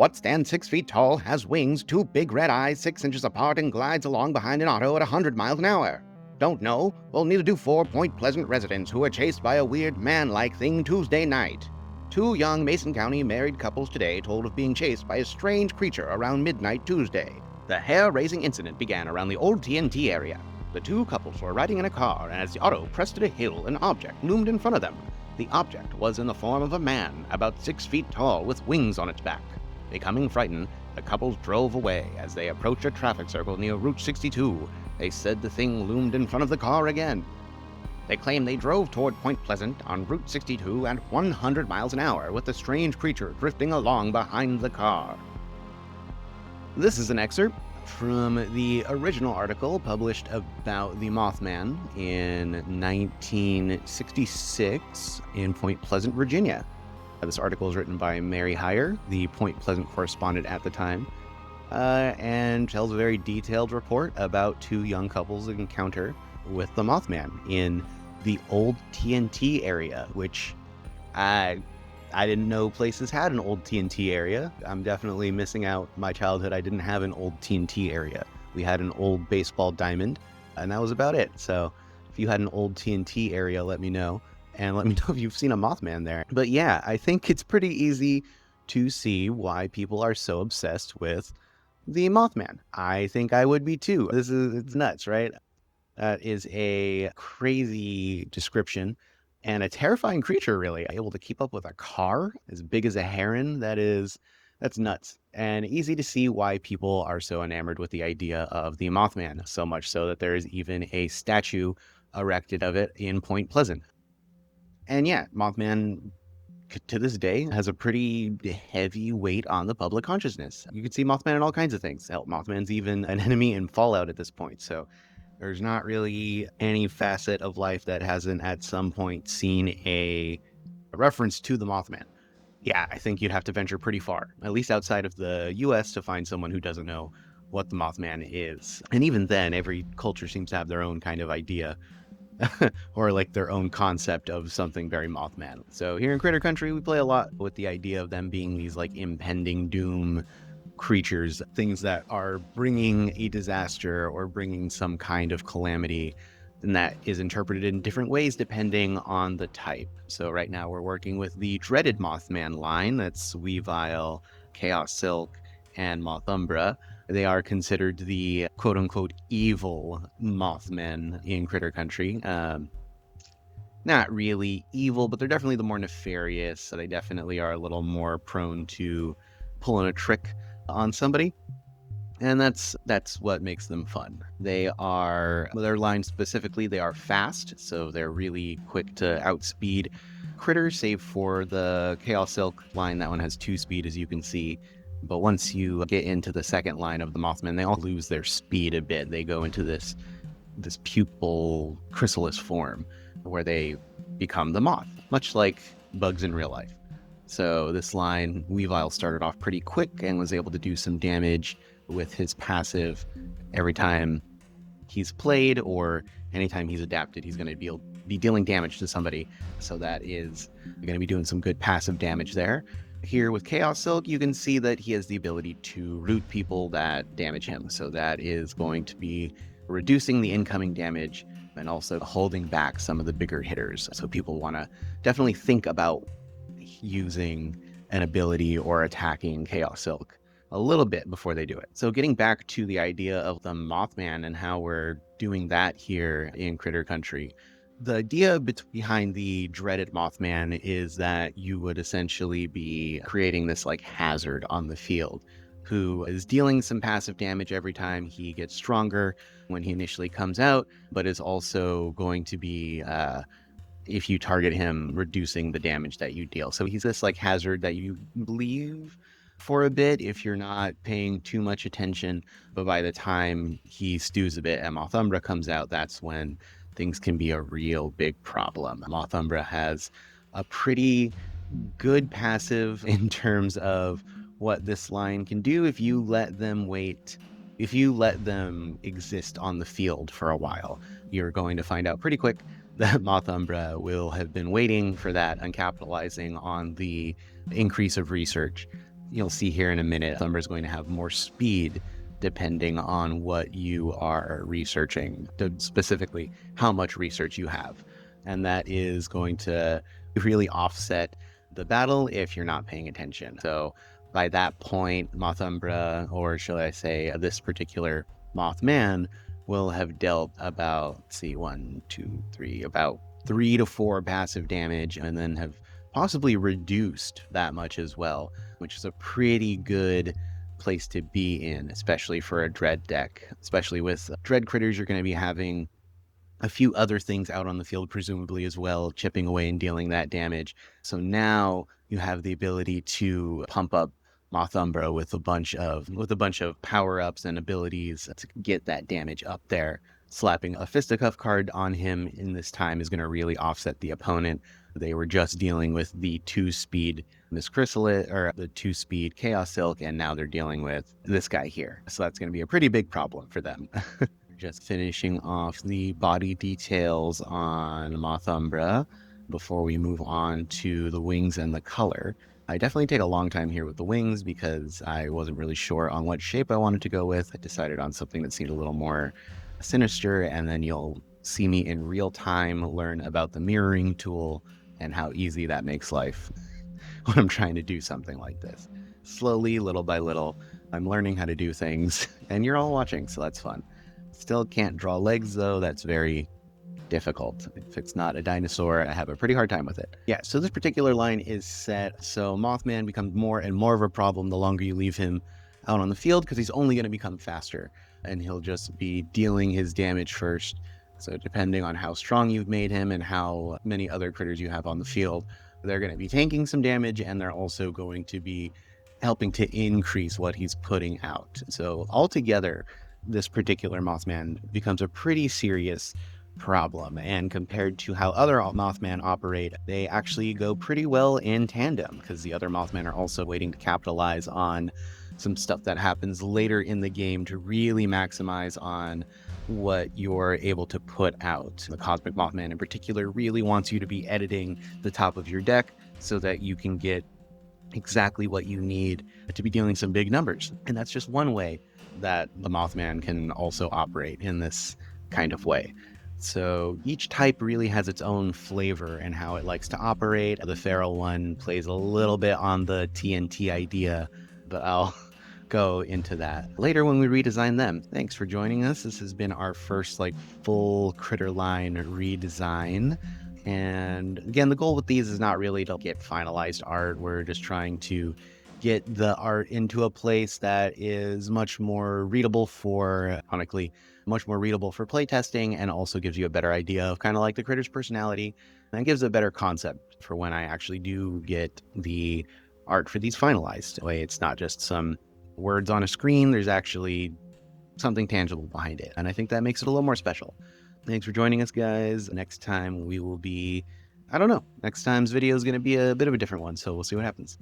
What stands 6 feet tall, has wings, 2 big red eyes 6 inches apart, and glides along behind an auto at 100 miles an hour? Don't know? We'll need to do 4 Point Pleasant residents who were chased by a weird man-like thing Tuesday night. 2 young Mason County married couples today told of being chased by a strange creature around midnight Tuesday. The hair-raising incident began around the old TNT area. The 2 couples were riding in a car, and as the auto crested a hill, an object loomed in front of them. The object was in the form of a man, about 6 feet tall, with wings on its back. Becoming frightened, the couples drove away. As they approached a traffic circle near Route 62, they said the thing loomed in front of the car again. They claim they drove toward Point Pleasant on Route 62 at 100 miles an hour, with the strange creature drifting along behind the car. This is an excerpt from the original article published about the Mothman in 1966 in Point Pleasant, Virginia. This article is written by Mary Heyer, the Point Pleasant correspondent at the time, and tells a very detailed report about 2 young couples' encounter with the Mothman in the old TNT area, which I didn't know places had an old TNT area. I'm definitely missing out. My childhood, I didn't have an old TNT area. We had an old baseball diamond, and that was about it. So if you had an old TNT area, let me know. And let me know if you've seen a Mothman there. But yeah, I think it's pretty easy to see why people are so obsessed with the Mothman. I think I would be too. It's nuts, right? That is a crazy description and a terrifying creature, really. Able to keep up with a car as big as a heron, that's nuts. And easy to see why people are so enamored with the idea of the Mothman, so much so that there is even a statue erected of it in Point Pleasant. And yeah, Mothman, to this day, has a pretty heavy weight on the public consciousness. You can see Mothman in all kinds of things. Hell, Mothman's even an enemy in Fallout at this point. So there's not really any facet of life that hasn't at some point seen a reference to the Mothman. Yeah, I think you'd have to venture pretty far, at least outside of the US, to find someone who doesn't know what the Mothman is. And even then, every culture seems to have their own kind of idea or like their own concept of something very Mothman. So here in Critter Country, we play a lot with the idea of them being these like impending doom creatures, things that are bringing a disaster or bringing some kind of calamity, and that is interpreted in different ways depending on the type. So right now we're working with the dreaded Mothman line. That's Weavile, Chaos Silk, and Mothumbra. They are considered the quote-unquote evil Mothmen in Critter Country. Not really evil, but they're definitely the more nefarious. So they definitely are a little more prone to pulling a trick on somebody. And that's what makes them fun. Their line specifically, they are fast, so they're really quick to outspeed critters, save for the Chaos Silk line. That one has 2 speed, as you can see. But once you get into the second line of the Mothman, they all lose their speed a bit. They go into this pupal chrysalis form where they become the moth, much like bugs in real life. So this line, Weavile started off pretty quick and was able to do some damage with his passive. Every time he's played or anytime he's adapted, he's going to be dealing damage to somebody. So that is going to be doing some good passive damage there. Here with Chaos Silk, you can see that he has the ability to root people that damage him. So that is going to be reducing the incoming damage and also holding back some of the bigger hitters. So people want to definitely think about using an ability or attacking Chaos Silk a little bit before they do it. So getting back to the idea of the Mothman and how we're doing that here in Critter Country, the idea behind the dreaded Mothman is that you would essentially be creating this like hazard on the field who is dealing some passive damage every time he gets stronger when he initially comes out, but is also going to be, if you target him, reducing the damage that you deal. So he's this like hazard that you leave for a bit if you're not paying too much attention, but by the time he stews a bit and Mothumbra comes out, that's when things can be a real big problem. Mothumbra has a pretty good passive in terms of what this line can do if you let them exist on the field for a while. You're going to find out pretty quick that Mothumbra will have been waiting for that and capitalizing on the increase of research you'll see here in a minute, Thunder is going to have more speed depending on what you are researching, specifically how much research you have. And that is going to really offset the battle if you're not paying attention. So by that point, Moth-Umbra, or shall I say this particular Mothman, will have dealt about, let's see, 1, 2, 3, about 3 to 4 passive damage, and then have possibly reduced that much as well, which is a pretty good place to be in, especially for a dread deck. Especially with dread critters, you're going to be having a few other things out on the field, presumably as well, chipping away and dealing that damage. So now you have the ability to pump up Moth-Umbra with a bunch of power-ups and abilities to get that damage up there. Slapping a Fisticuff card on him in this time is going to really offset the opponent. They were just dealing with the 2-speed Miss Chrysalis, or the 2-speed Chaos Silk, and now they're dealing with this guy here. So that's going to be a pretty big problem for them. Just finishing off the body details on Moth-Umbra before we move on to the wings and the color. I definitely take a long time here with the wings because I wasn't really sure on what shape I wanted to go with. I decided on something that seemed a little more sinister, and then you'll see me in real time learn about the mirroring tool and how easy that makes life when I'm trying to do something like this. Slowly, little by little, I'm learning how to do things, and you're all watching, so that's fun. Still can't draw legs, though. That's very difficult. If it's not a dinosaur, I have a pretty hard time with it. Yeah, so this particular line is set, so Mothman becomes more and more of a problem the longer you leave him out on the field, because he's only going to become faster, and he'll just be dealing his damage first. So depending on how strong you've made him and how many other critters you have on the field, they're going to be tanking some damage, and they're also going to be helping to increase what he's putting out. So altogether, this particular Mothman becomes a pretty serious problem, and compared to how other Mothman operate, they actually go pretty well in tandem, because the other Mothman are also waiting to capitalize on some stuff that happens later in the game to really maximize on what you're able to put out. The Cosmic Mothman in particular really wants you to be editing the top of your deck so that you can get exactly what you need to be dealing some big numbers. And that's just one way that the Mothman can also operate in this kind of way. So each type really has its own flavor and how it likes to operate. The feral one plays a little bit on the TNT idea, but I'll go into that later when we redesign them. Thanks for joining us. This has been our first full critter line redesign. And again, the goal with these is not really to get finalized art. We're just trying to get the art into a place that is much more readable for, ironically, much more readable for playtesting, and also gives you a better idea of kind of the critter's personality. And gives a better concept for when I actually do get the art for these finalized. That way it's not just some words on a screen, there's actually something tangible behind it. And I think that makes it a little more special. Thanks for joining us, guys. Next time we will be, I don't know, next time's video is going to be a bit of a different one, so we'll see what happens.